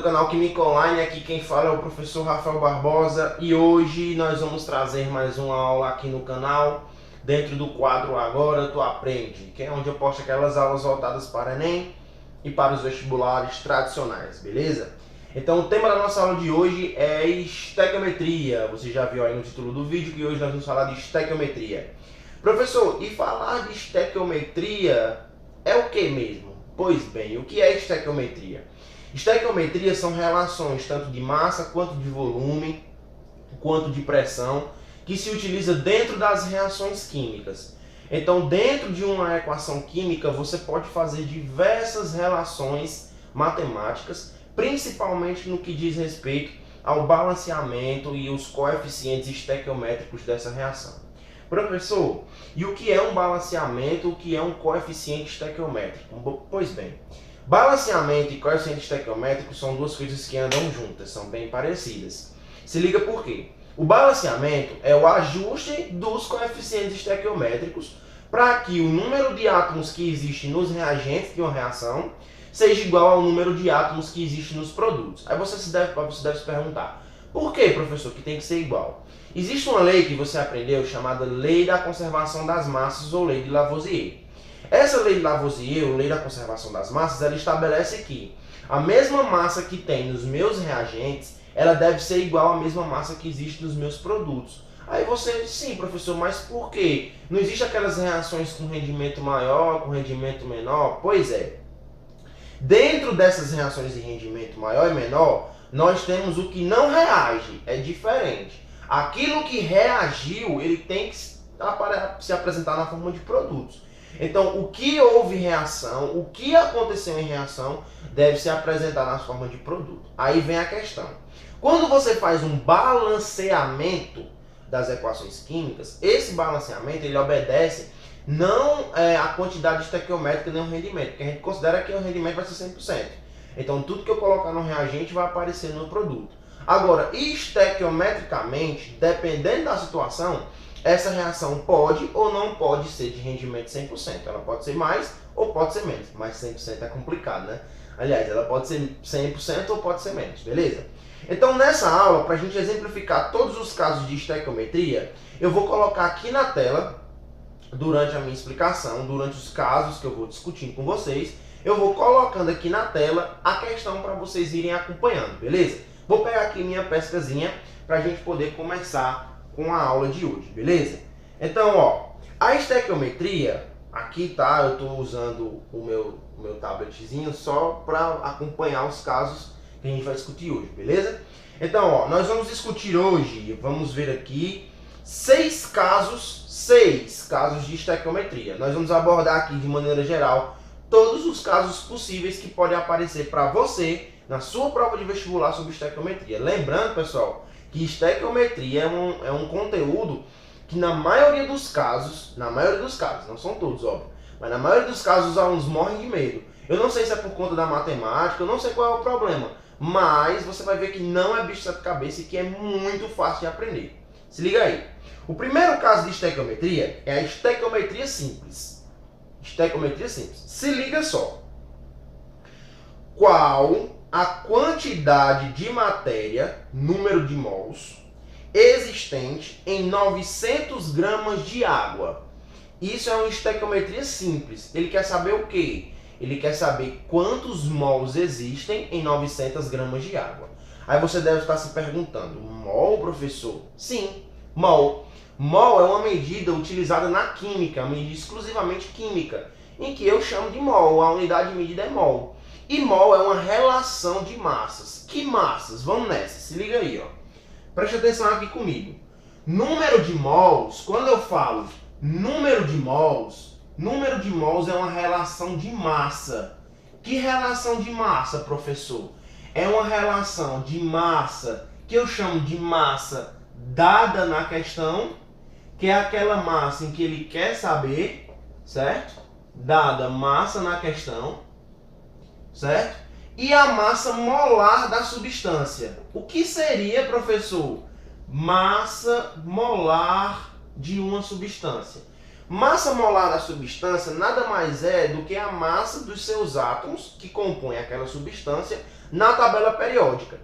do canal Química Online, aqui quem fala é o professor Rafael Barbosa e hoje nós vamos trazer mais uma aula aqui no canal, dentro do quadro Agora Tu Aprende, que é onde eu posto aquelas aulas voltadas para Enem e para os vestibulares tradicionais, beleza? Então o tema da nossa aula de hoje é estequiometria. Você já viu aí no título do vídeo que hoje nós vamos falar de estequiometria. Professor, e falar de estequiometria é o que mesmo? Pois bem, o que é estequiometria? Estequiometria são relações tanto de massa, quanto de volume, quanto de pressão, que se utiliza dentro das reações químicas. Então, dentro de uma equação química, você pode fazer diversas relações matemáticas, principalmente no que diz respeito ao balanceamento e os coeficientes estequiométricos dessa reação. Professor, e o que é um balanceamento, o que é um coeficiente estequiométrico? Pois bem, balanceamento e coeficiente estequiométrico são duas coisas que andam juntas, são bem parecidas. Se liga por quê? O balanceamento é o ajuste dos coeficientes estequiométricos para que o número de átomos que existe nos reagentes de uma reação seja igual ao número de átomos que existe nos produtos. Aí você deve se perguntar, por que, professor, que tem que ser igual? Existe uma lei que você aprendeu chamada Lei da Conservação das Massas ou Lei de Lavoisier. Essa Lei de Lavoisier, ou Lei da Conservação das Massas, ela estabelece que a mesma massa que tem nos meus reagentes, ela deve ser igual à mesma massa que existe nos meus produtos. Aí você, sim, professor, mas por quê? Não existe aquelas reações com rendimento maior, com rendimento menor? Pois é. Dentro dessas reações de rendimento maior e menor, nós temos o que não reage, é diferente. Aquilo que reagiu, ele tem que se apresentar na forma de produtos. Então, o que houve reação, o que aconteceu em reação, deve se apresentar na forma de produto. Aí vem a questão. Quando você faz um balanceamento das equações químicas, esse balanceamento ele obedece não a quantidade estequiométrica nem o rendimento, porque a gente considera que o rendimento vai ser 100%. Então, tudo que eu colocar no reagente vai aparecer no produto. Agora, estequiometricamente, dependendo da situação, essa reação pode ou não pode ser de rendimento 100%. Ela pode ser mais ou pode ser menos, mas 100% é complicado, né? Aliás, ela pode ser 100% ou pode ser menos, beleza? Então, nessa aula, para a gente exemplificar todos os casos de estequiometria, eu vou colocar aqui na tela, durante a minha explicação, durante os casos que eu vou discutindo com vocês, eu vou colocando aqui na tela a questão para vocês irem acompanhando, beleza? Vou pegar aqui minha pescazinha para a gente poder começar com a aula de hoje, beleza? Então, ó, a estequiometria, aqui tá, eu estou usando o meu tabletzinho só para acompanhar os casos que a gente vai discutir hoje, beleza? Então, ó, nós vamos discutir hoje, vamos ver aqui, seis casos de estequiometria. Nós vamos abordar aqui de maneira geral todos os casos possíveis que podem aparecer para você na sua prova de vestibular sobre estequiometria. Lembrando, pessoal, que estequiometria é um conteúdo que na maioria dos casos, não são todos, óbvio, mas na maioria dos casos os alunos morrem de medo. Eu não sei se é por conta da matemática, eu não sei qual é o problema, mas você vai ver que não é bicho de sete cabeças e que é muito fácil de aprender. Se liga aí. O primeiro caso de estequiometria é a estequiometria simples. Estequiometria simples. Se liga só. Qual a quantidade de matéria, número de mols, existente em 900 gramas de água? Isso é uma estequiometria simples. Ele quer saber o quê? Ele quer saber quantos mols existem em 900 gramas de água. Aí você deve estar se perguntando, mol, professor? Sim, mol. Mol é uma medida utilizada na química, uma medida exclusivamente química, em que eu chamo de mol, a unidade de medida é mol. E mol é uma relação de massas. Que massas? Vamos nessa, se liga aí, ó. Preste atenção aqui comigo. Número de mols, quando eu falo número de mols é uma relação de massa. Que relação de massa, professor? É uma relação de massa que eu chamo de massa dada na questão, que é aquela massa em que ele quer saber, certo? Dada massa na questão, certo? E a massa molar da substância. O que seria, professor? Massa molar de uma substância. Massa molar da substância nada mais é do que a massa dos seus átomos que compõem aquela substância na tabela periódica.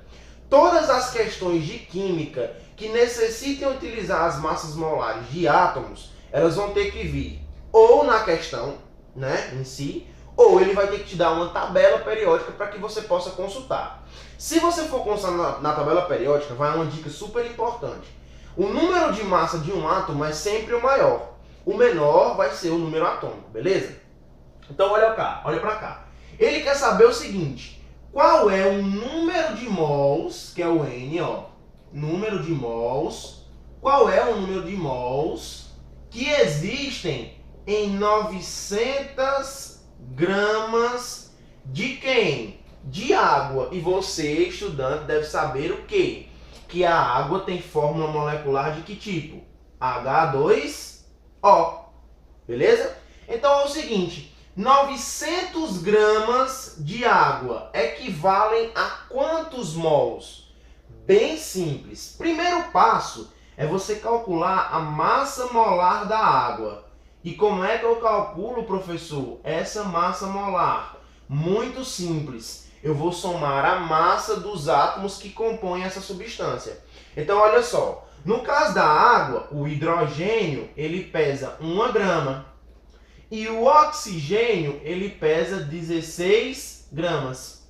Todas as questões de química que necessitem utilizar as massas molares de átomos, elas vão ter que vir ou na questão, né, em si, ou ele vai ter que te dar uma tabela periódica para que você possa consultar. Se você for consultar na tabela periódica, vai uma dica super importante. O número de massa de um átomo é sempre o maior. O menor vai ser o número atômico, beleza? Então olha para cá. Ele quer saber o seguinte: qual é o número de mols, que é o N, ó, número de mols, qual é o número de mols que existem em 900 gramas de quem? De água. E você, estudante, deve saber o quê? Que a água tem fórmula molecular de que tipo? H2O. Beleza? Então é o seguinte: 900 gramas de água equivalem a quantos mols? Bem simples. Primeiro passo é você calcular a massa molar da água. E como é que eu calculo, professor, essa massa molar? Muito simples. Eu vou somar a massa dos átomos que compõem essa substância. Então, olha só. No caso da água, o hidrogênio, ele pesa 1 grama. E o oxigênio, ele pesa 16 gramas.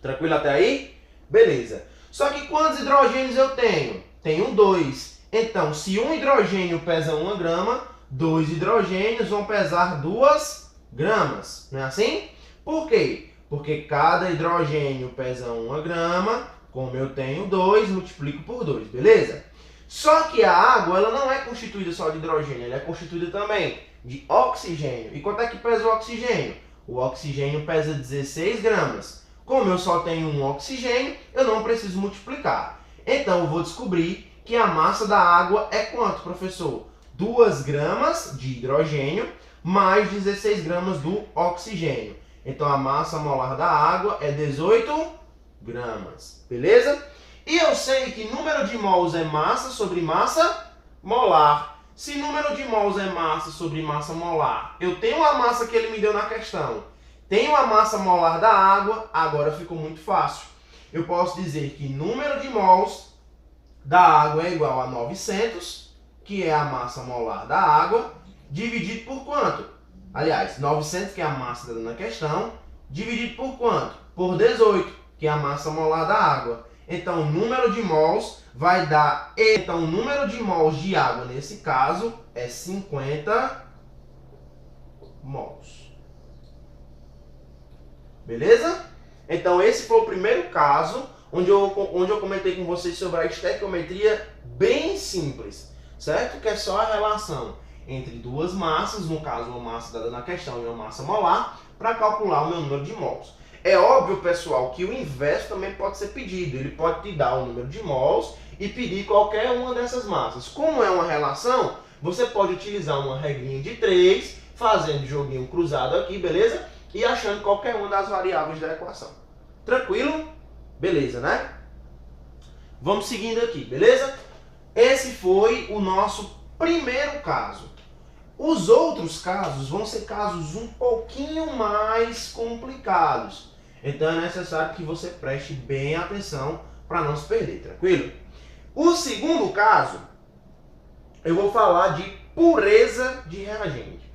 Tranquilo até aí? Beleza. Só que quantos hidrogênios eu tenho? Tenho 2. Então, se um hidrogênio pesa 1 grama, 2 hidrogênios vão pesar 2 gramas. Não é assim? Por quê? Porque cada hidrogênio pesa 1 grama. Como eu tenho 2, multiplico por 2, beleza? Só que a água, ela não é constituída só de hidrogênio, ela é constituída também de oxigênio. E quanto é que pesa o oxigênio? O oxigênio pesa 16 gramas. Como eu só tenho um oxigênio, eu não preciso multiplicar. Então eu vou descobrir que a massa da água é quanto, professor? 2 gramas de hidrogênio mais 16 gramas do oxigênio. Então a massa molar da água é 18 gramas. Beleza? E eu sei que número de mols é massa sobre massa molar. Se número de mols é massa sobre massa molar, eu tenho a massa que ele me deu na questão, tenho a massa molar da água, agora ficou muito fácil. Eu posso dizer que número de mols da água é igual a 900, que é a massa molar da água, dividido por quanto? Aliás, 900, que é a massa na questão, dividido por quanto? Por 18, que é a massa molar da água. Então, o número de mols vai dar... Então, o número de mols de água, nesse caso, é 50 mols. Beleza? Então, esse foi o primeiro caso onde eu comentei com vocês sobre a estequiometria bem simples, certo? Que é só a relação entre duas massas, no caso, uma massa dada na questão e uma massa molar, para calcular o meu número de mols. É óbvio, pessoal, que o inverso também pode ser pedido. Ele pode te dar o número de mols e pedir qualquer uma dessas massas. Como é uma relação, você pode utilizar uma regrinha de 3, fazendo joguinho cruzado aqui, beleza? E achando qualquer uma das variáveis da equação. Tranquilo? Beleza, né? Vamos seguindo aqui, beleza? Esse foi o nosso primeiro caso. Os outros casos vão ser casos um pouquinho mais complicados. Então é necessário que você preste bem atenção para não se perder, tranquilo? O segundo caso, eu vou falar de pureza de reagente.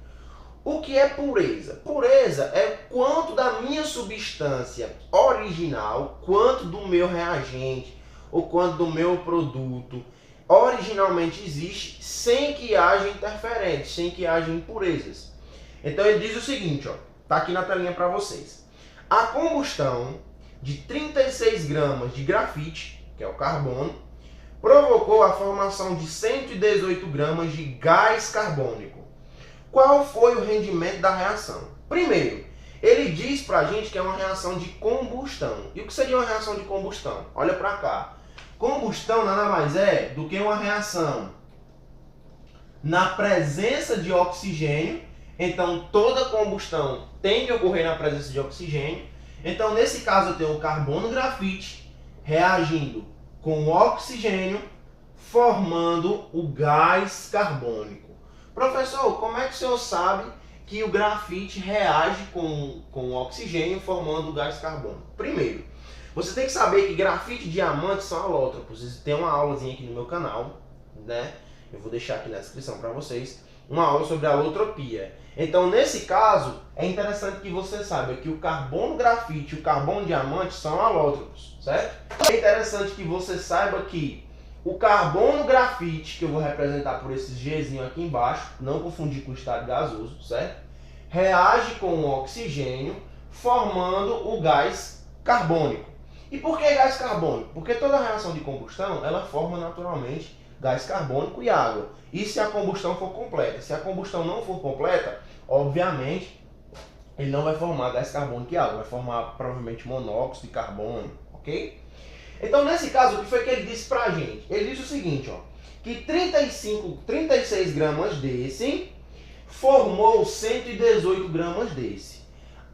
O que é pureza? Pureza é quanto da minha substância original, quanto do meu reagente, ou quanto do meu produto originalmente existe, sem que haja interferências, sem que haja impurezas. Então ele diz o seguinte, ó, tá aqui na telinha para vocês. A combustão de 36 gramas de grafite, que é o carbono, provocou a formação de 118 gramas de gás carbônico. Qual foi o rendimento da reação? Primeiro, ele diz pra gente que é uma reação de combustão. E o que seria uma reação de combustão? Olha para cá. Combustão nada mais é do que uma reação na presença de oxigênio. Então, toda combustão tem que ocorrer na presença de oxigênio. Então, nesse caso, eu tenho o carbono grafite reagindo com o oxigênio, formando o gás carbônico. Professor, como é que o senhor sabe que o grafite reage com o oxigênio formando o gás carbônico? Primeiro, você tem que saber que grafite e diamante são alótropos. Tem uma aulazinha aqui no meu canal, né? Eu vou deixar aqui na descrição para vocês uma aula sobre alotropia. Então, nesse caso, é interessante que você saiba que o carbono grafite e o carbono diamante são alótropos, certo? É interessante que você saiba que o carbono grafite, que eu vou representar por esse Gzinho aqui embaixo, não confundir com o estado gasoso, certo? Reage com o oxigênio, formando o gás carbônico. E por que gás carbônico? Porque toda reação de combustão, ela forma naturalmente gás carbônico e água. E se a combustão for completa? Se a combustão não for completa, obviamente, ele não vai formar gás carbônico e água, vai formar provavelmente monóxido de carbono, ok? Então, nesse caso, o que foi que ele disse pra gente? Ele disse o seguinte, ó, que 36 gramas desse formou 118 gramas desse.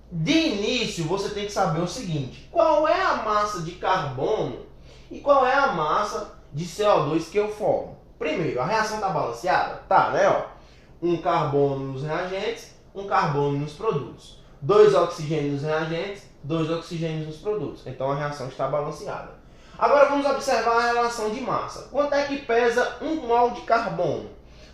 De início, você tem que saber o seguinte, qual é a massa de carbono e qual é a massa de CO2 que eu formo. Primeiro, a reação está balanceada? Tá, né? Ó, um carbono nos reagentes, um carbono nos produtos. 2 oxigênios nos reagentes, 2 oxigênios nos produtos. Então, a reação está balanceada. Agora, vamos observar a relação de massa. Quanto é que pesa 1 mol de carbono?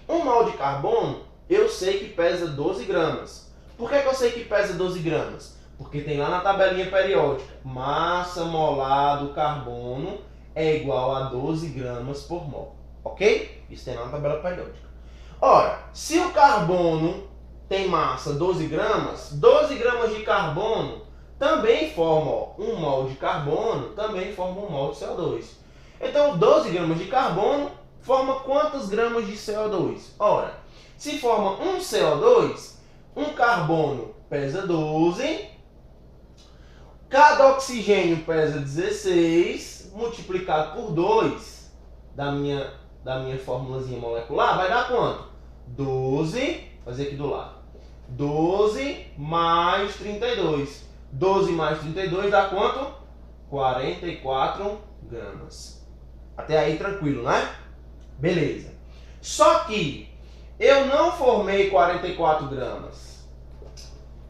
1 mol de carbono, eu sei que pesa 12 gramas. Por que eu sei que pesa 12 gramas? Porque tem lá na tabelinha periódica, massa molar do carbono é igual a 12 gramas por mol. Ok? Isso tem lá na tabela periódica. Ora, se o carbono tem massa 12 gramas de carbono também forma 1 mol de carbono, também forma 1 mol de CO2. Então, 12 gramas de carbono forma quantos gramas de CO2? Ora, se forma um CO2, um carbono pesa 12, cada oxigênio pesa 16, multiplicado por 2 da minha formulazinha molecular, vai dar quanto? 12, vou fazer aqui do lado, 12 mais 32. 12 mais 32 dá quanto? 44 gramas. Até aí tranquilo, né? Beleza. Só que eu não formei 44 gramas.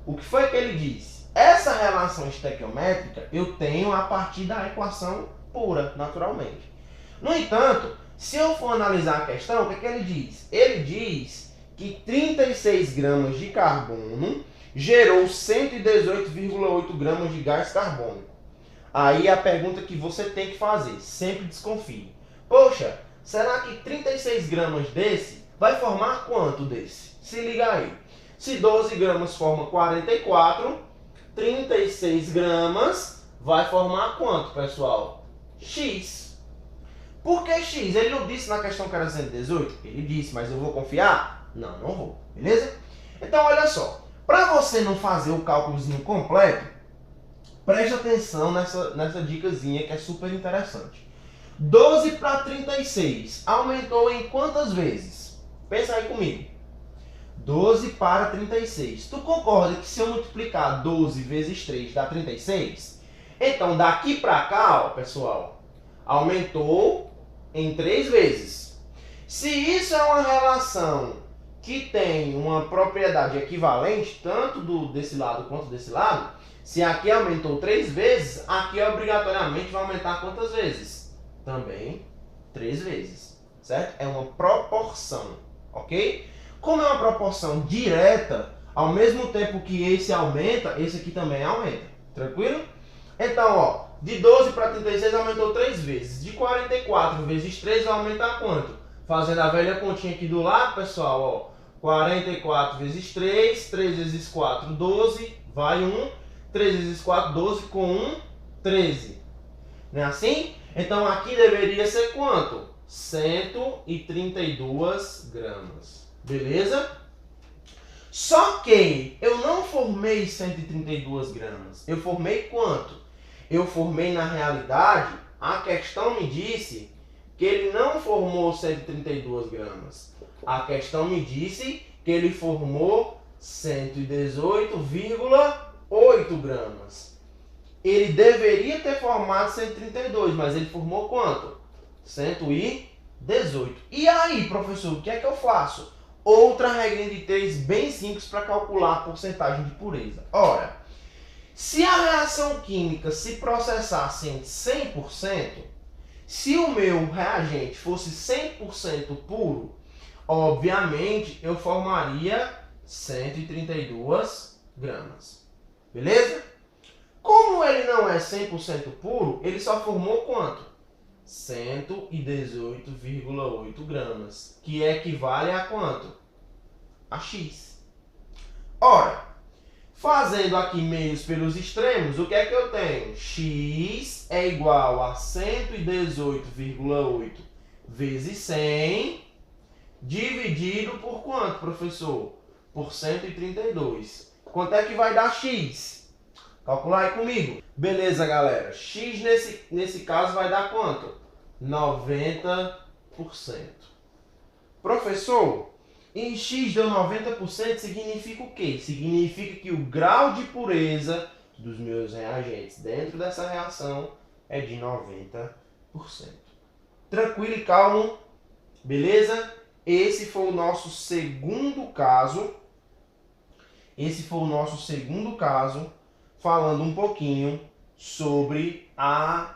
O que foi que ele disse? Essa relação estequiométrica eu tenho a partir da equação pura, naturalmente. No entanto, se eu for analisar a questão, o que é que ele diz? Ele diz que 36 gramas de carbono gerou 118,8 gramas de gás carbônico. Aí a pergunta que você tem que fazer, sempre desconfie. Poxa, será que 36 gramas desse vai formar quanto desse? Se liga aí. Se 12 gramas forma 44, 36 gramas vai formar quanto, pessoal? X. Por que X? Ele não disse na questão que era 118? Ele disse, mas eu vou confiar? Não, não vou. Beleza? Então, olha só. Para você não fazer o cálculozinho completo, preste atenção nessa dicasinha que é super interessante. 12 para 36 aumentou em quantas vezes? Pensa aí comigo. 12 para 36. Tu concorda que se eu multiplicar 12 vezes 3 dá 36? Então, daqui para cá, ó, pessoal, aumentou em 3 vezes. Se isso é uma relação que tem uma propriedade equivalente, tanto desse lado quanto desse lado, se aqui aumentou 3 vezes, aqui obrigatoriamente vai aumentar quantas vezes? Também 3 vezes, certo? É uma proporção, ok? Como é uma proporção direta, ao mesmo tempo que esse aumenta, esse aqui também aumenta, tranquilo? Então, ó, de 12 para 36 aumentou 3 vezes, de 44 vezes 3 vai aumentar quanto? Fazendo a velha continha aqui do lado, pessoal, ó, 44 vezes 3, 3 vezes 4, 12, vai 1, 3 vezes 4, 12, com 1, 13. Não é assim? Então aqui deveria ser quanto? 132 gramas. Beleza? Só que eu não formei 132 gramas. Eu formei quanto? Eu formei, na realidade, a questão me disse que ele não formou 132 gramas. A questão me disse que ele formou 118,8 gramas. Ele deveria ter formado 132, mas ele formou quanto? 118. E aí, professor, o que é que eu faço? outra regrinha de 3 bem simples para calcular a porcentagem de pureza. Ora, se a reação química se processasse em 100%, se o meu reagente fosse 100% puro, obviamente eu formaria 132 gramas. Beleza? Como ele não é 100% puro, ele só formou quanto? 118,8 gramas, que equivale a quanto? A X. Ora, fazendo aqui meios pelos extremos, o que é que eu tenho? X é igual a 118,8 vezes 100, dividido por quanto, professor? Por 132. Quanto é que vai dar X? Calcular aí comigo. Beleza, galera. X nesse caso vai dar quanto? 90%. Professor, em X deu 90%, significa o quê? Significa que o grau de pureza dos meus reagentes dentro dessa reação é de 90%. Tranquilo e calmo? Beleza? Esse foi o nosso segundo caso. Falando um pouquinho sobre a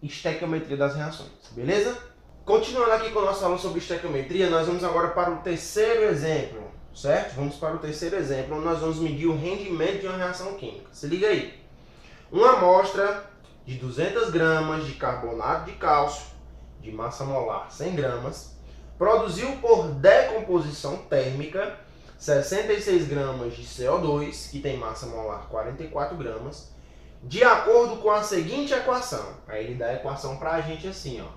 estequiometria das reações, beleza? Continuando aqui com a nossa aula sobre estequiometria, nós vamos agora para o terceiro exemplo, certo? Vamos para o terceiro exemplo, onde nós vamos medir o rendimento de uma reação química. Se liga aí. Uma amostra de 200 gramas de carbonato de cálcio, de massa molar 100 gramas, produziu por decomposição térmica 66 gramas de CO2, que tem massa molar 44 gramas, de acordo com a seguinte equação. Aí ele dá a equação para a gente assim, ó.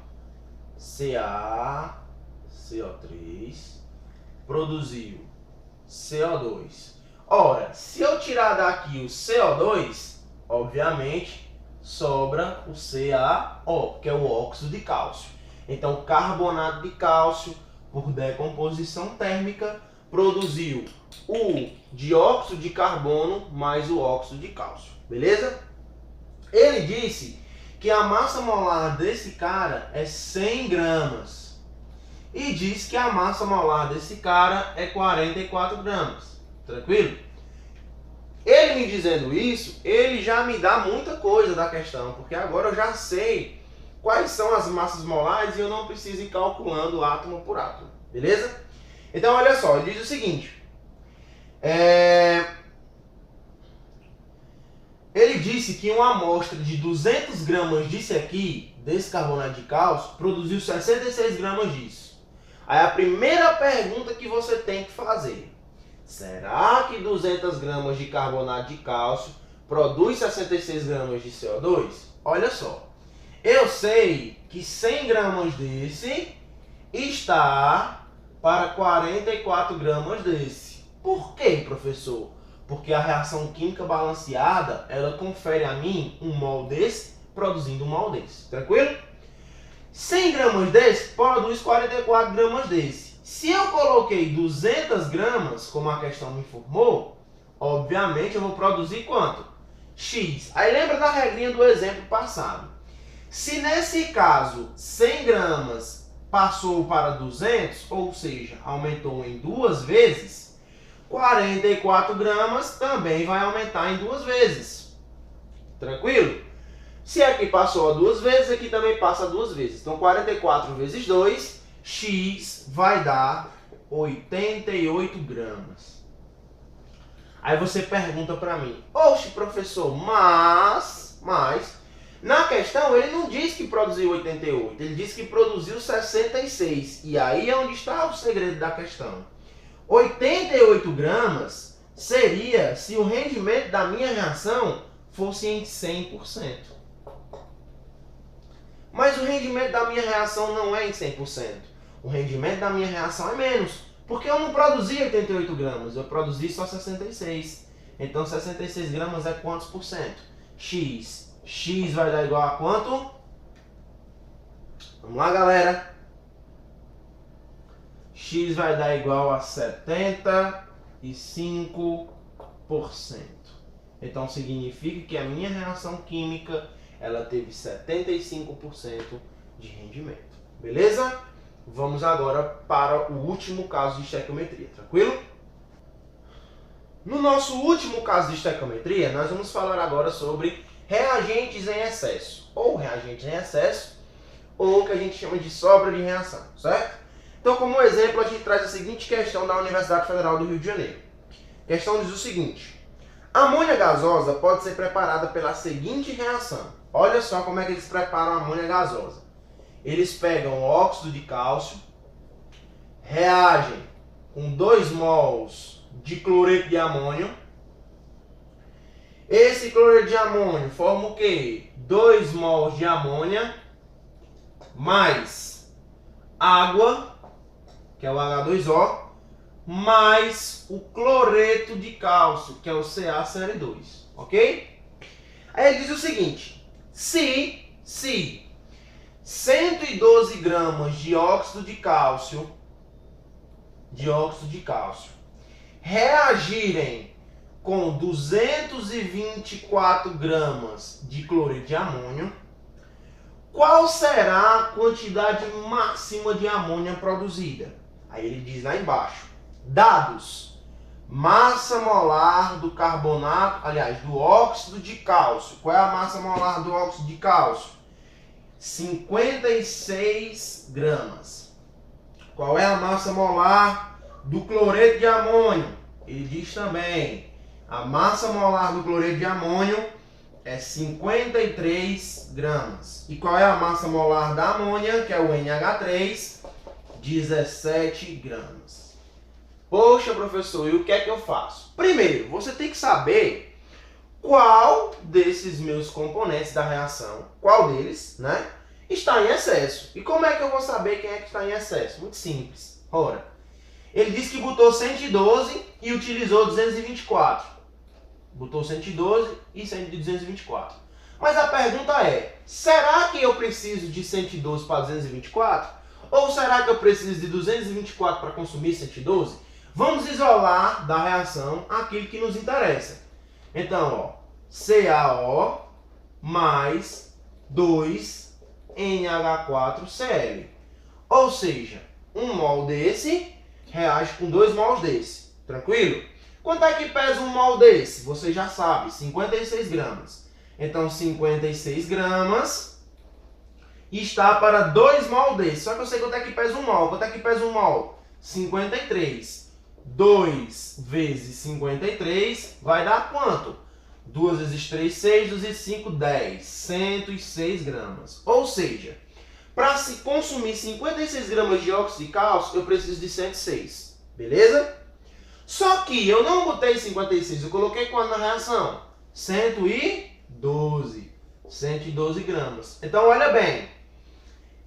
CaCO3 produziu CO2. Ora, se eu tirar daqui o CO2, obviamente sobra o CaO, que é o óxido de cálcio. Então, carbonato de cálcio, por decomposição térmica, produziu o dióxido de carbono mais o óxido de cálcio. Beleza? Ele disse que a massa molar desse cara é 100 gramas. E diz que a massa molar desse cara é 44 gramas. Tranquilo? Ele me dizendo isso, ele já me dá muita coisa da questão, porque agora eu já sei quais são as massas molares e eu não preciso ir calculando átomo por átomo. Beleza? Então, olha só, ele diz o seguinte. Ele disse que uma amostra de 200 gramas disso aqui, desse carbonato de cálcio, produziu 66 gramas disso. Aí a primeira pergunta que você tem que fazer: será que 200 gramas de carbonato de cálcio produz 66 gramas de CO2? Olha só, eu sei que 100 gramas desse está para 44 gramas desse. Por quê, professor? Porque a reação química balanceada, ela confere a mim um mol desse, produzindo um mol desse. Tranquilo? 100 gramas desse produz 44 gramas desse. Se eu coloquei 200 gramas, como a questão me informou, obviamente eu vou produzir quanto? X. Aí lembra da regrinha do exemplo passado. Se nesse caso 100 gramas passou para 200, ou seja, aumentou em 2 vezes, 44 gramas também vai aumentar em 2 vezes. Tranquilo? Se aqui passou a 2 vezes, aqui também passa 2 vezes. Então 44 vezes 2, X vai dar 88 gramas. Aí você pergunta para mim: oxe, professor, mas na questão ele não diz que produziu 88, ele diz que produziu 66. E aí é onde está o segredo da questão. 88 gramas seria se o rendimento da minha reação fosse em 100%. Mas o rendimento da minha reação não é em 100%. O rendimento da minha reação é menos, porque eu não produzi 88 gramas, eu produzi só 66. Então 66 gramas é quantos por cento? X. X vai dar igual a quanto? Vamos lá, galera. X vai dar igual a 75%. Então significa que a minha reação química ela teve 75% de rendimento. Beleza? vamos agora para o último caso de estequiometria, tranquilo? No nosso último caso de estequiometria, nós vamos falar agora sobre reagentes em excesso, ou o que a gente chama de sobra de reação, certo? Então, como exemplo, a gente traz a seguinte questão da Universidade Federal do Rio de Janeiro. A questão diz o seguinte: a amônia gasosa pode ser preparada pela seguinte reação. Olha só como é que eles preparam a amônia gasosa. Eles pegam óxido de cálcio, reagem com 2 mols de cloreto de amônio. Esse cloreto de amônio forma o quê? 2 mols de amônia mais água, que é o H2O, mais o cloreto de cálcio, que é o CaCl2, ok? Aí ele diz o seguinte: se 112 gramas de óxido de cálcio reagirem com 224 gramas de cloreto de amônio, qual será a quantidade máxima de amônia produzida? Aí ele diz lá embaixo: dados, massa molar do carbonato, aliás, do óxido de cálcio. Qual é a massa molar do óxido de cálcio? 56 gramas. Qual é a massa molar do cloreto de amônio? Ele diz também: a massa molar do cloreto de amônio é 53 gramas. E qual é a massa molar da amônia, que é o NH3? 17 gramas. Poxa, professor, e o que é que eu faço? Primeiro, você tem que saber qual desses meus componentes da reação, qual deles, né, está em excesso. E como é que eu vou saber quem é que está em excesso? Muito simples. Ora, ele disse que botou 112 e utilizou 224. Botou 112 e 224. Mas a pergunta é: será que eu preciso de 112 para 224? Ou será que eu preciso de 224 para consumir 112? Vamos isolar da reação aquilo que nos interessa. Então, ó, CaO mais 2NH4Cl. Ou seja, 1 mol desse reage com 2 mols desse. Tranquilo? Quanto é que pesa 1 mol desse? Você já sabe, 56 gramas. Então, 56 gramas está para 2 mol desse. Só que eu sei quanto é que pesa 1 mol. Quanto é que pesa 1 mol? 53. 2 vezes 53 vai dar quanto? 2 vezes 3, 6. 2 vezes 5, 10. 106 gramas. Ou seja, para se consumir 56 gramas de óxido de cálcio, eu preciso de 106. Beleza? Só que eu não botei 56, eu coloquei quanto na reação? 112. 112 gramas. Então, olha bem.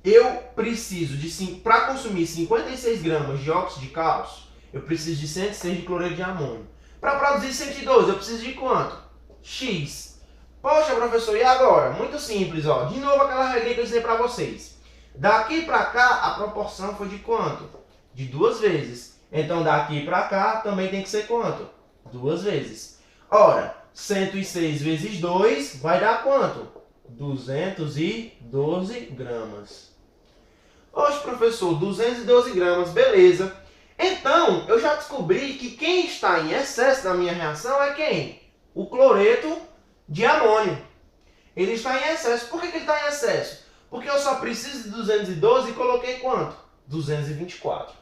Eu preciso de, para consumir 56 gramas de óxido de cálcio, eu preciso de 106 de cloreto de amônio. Para produzir 112, eu preciso de quanto? X. Poxa, professor, e agora? Muito simples, ó. De novo aquela regra que eu ensinei para vocês. Daqui para cá, a proporção foi de quanto? De 2 vezes. Então, daqui para cá também tem que ser quanto? 2 vezes. Ora, 106 vezes 2 vai dar quanto? 212 gramas. Oxe, professor, 212 gramas, beleza. Então, eu já descobri que quem está em excesso na minha reação é quem? O cloreto de amônio. Ele está em excesso. Por que ele está em excesso? Porque eu só preciso de 212 e coloquei quanto? 224.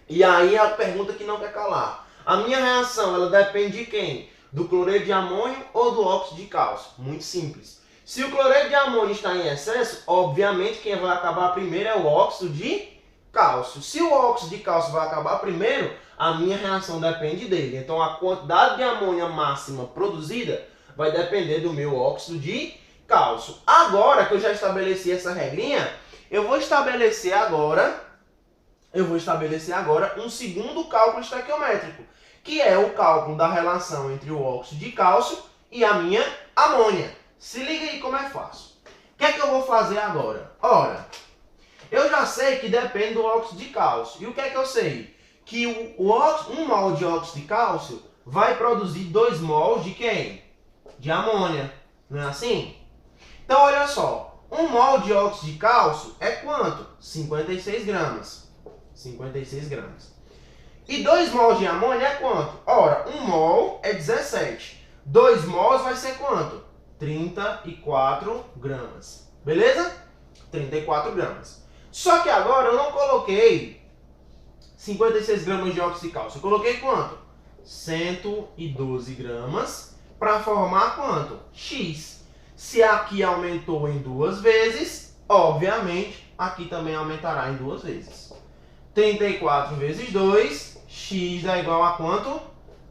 E aí a pergunta que não quer calar. A minha reação, ela depende de quem? Do cloreto de amônio ou do óxido de cálcio? Muito simples. Se o cloreto de amônio está em excesso, obviamente quem vai acabar primeiro é o óxido de cálcio. Se o óxido de cálcio vai acabar primeiro, a minha reação depende dele. Então a quantidade de amônia máxima produzida vai depender do meu óxido de cálcio. Agora que eu já estabeleci essa regrinha, eu vou estabelecer agora um segundo cálculo estequiométrico, que é o cálculo da relação entre o óxido de cálcio e a minha amônia. Se liga aí como é fácil. O que é que eu vou fazer agora? Ora, eu já sei que depende do óxido de cálcio. E o que é que eu sei? Que um mol de óxido de cálcio vai produzir 2 mols de quem? De amônia. Não é assim? Então, olha só. 1 mol de óxido de cálcio é quanto? 56 gramas. 56 gramas. E 2 mols de amônia é quanto? Ora, 1 mol é 17. 2 mols vai ser quanto? 34 gramas. Beleza? 34 gramas. Só que agora eu não coloquei 56 gramas de óxido de cálcio. Eu coloquei quanto? 112 gramas para formar quanto? X. Se aqui aumentou em 2 vezes, obviamente, aqui também aumentará em 2 vezes. 34 vezes 2, X dá igual a quanto?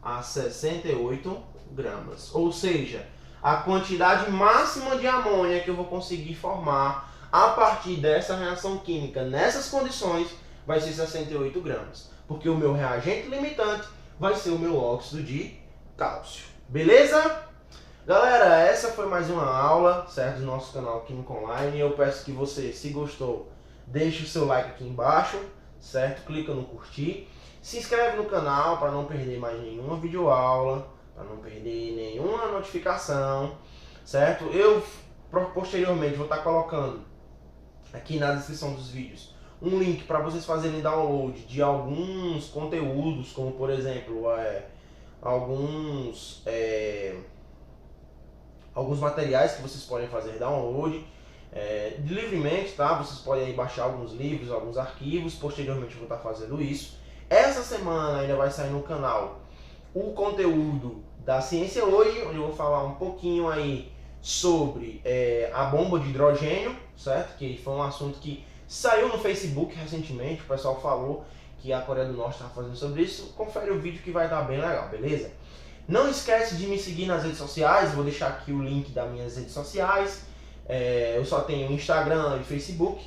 A 68 gramas. Ou seja, a quantidade máxima de amônia que eu vou conseguir formar a partir dessa reação química nessas condições vai ser 68 gramas. Porque o meu reagente limitante vai ser o meu óxido de cálcio. Beleza? Galera, essa foi mais uma aula, certo, do nosso canal Química Online. Eu peço que você, se gostou, deixe o seu like aqui embaixo, certo? Clica no curtir. Se inscreve no canal para não perder mais nenhuma videoaula, para não perder nenhuma notificação, certo? Eu, posteriormente, vou estar colocando aqui na descrição dos vídeos um link para vocês fazerem download de alguns conteúdos, como por exemplo, alguns materiais que vocês podem fazer download livremente, tá? Vocês podem aí baixar alguns livros, alguns arquivos. Posteriormente eu vou estar fazendo isso. Essa semana ainda vai sair no canal o conteúdo da Ciência Hoje, onde eu vou falar um pouquinho aí sobre a bomba de hidrogênio, certo? Que foi um assunto que saiu no Facebook recentemente, o pessoal falou que a Coreia do Norte estava fazendo sobre isso. Confere o vídeo que vai dar bem legal, beleza? Não esquece de me seguir nas redes sociais, vou deixar aqui o link das minhas redes sociais. Eu só tenho Instagram e Facebook,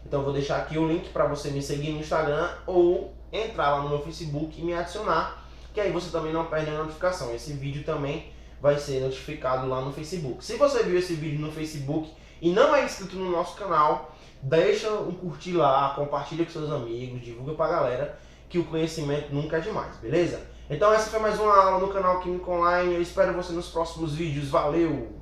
então vou deixar aqui o link para você me seguir no Instagram ou entrar lá no meu Facebook e me adicionar, que aí você também não perde a notificação. Esse vídeo também vai ser notificado lá no Facebook. Se você viu esse vídeo no Facebook e não é inscrito no nosso canal, deixa um curtir lá, compartilha com seus amigos, divulga pra galera, que o conhecimento nunca é demais, beleza? Então essa foi mais uma aula no canal Química Online, eu espero você nos próximos vídeos, valeu!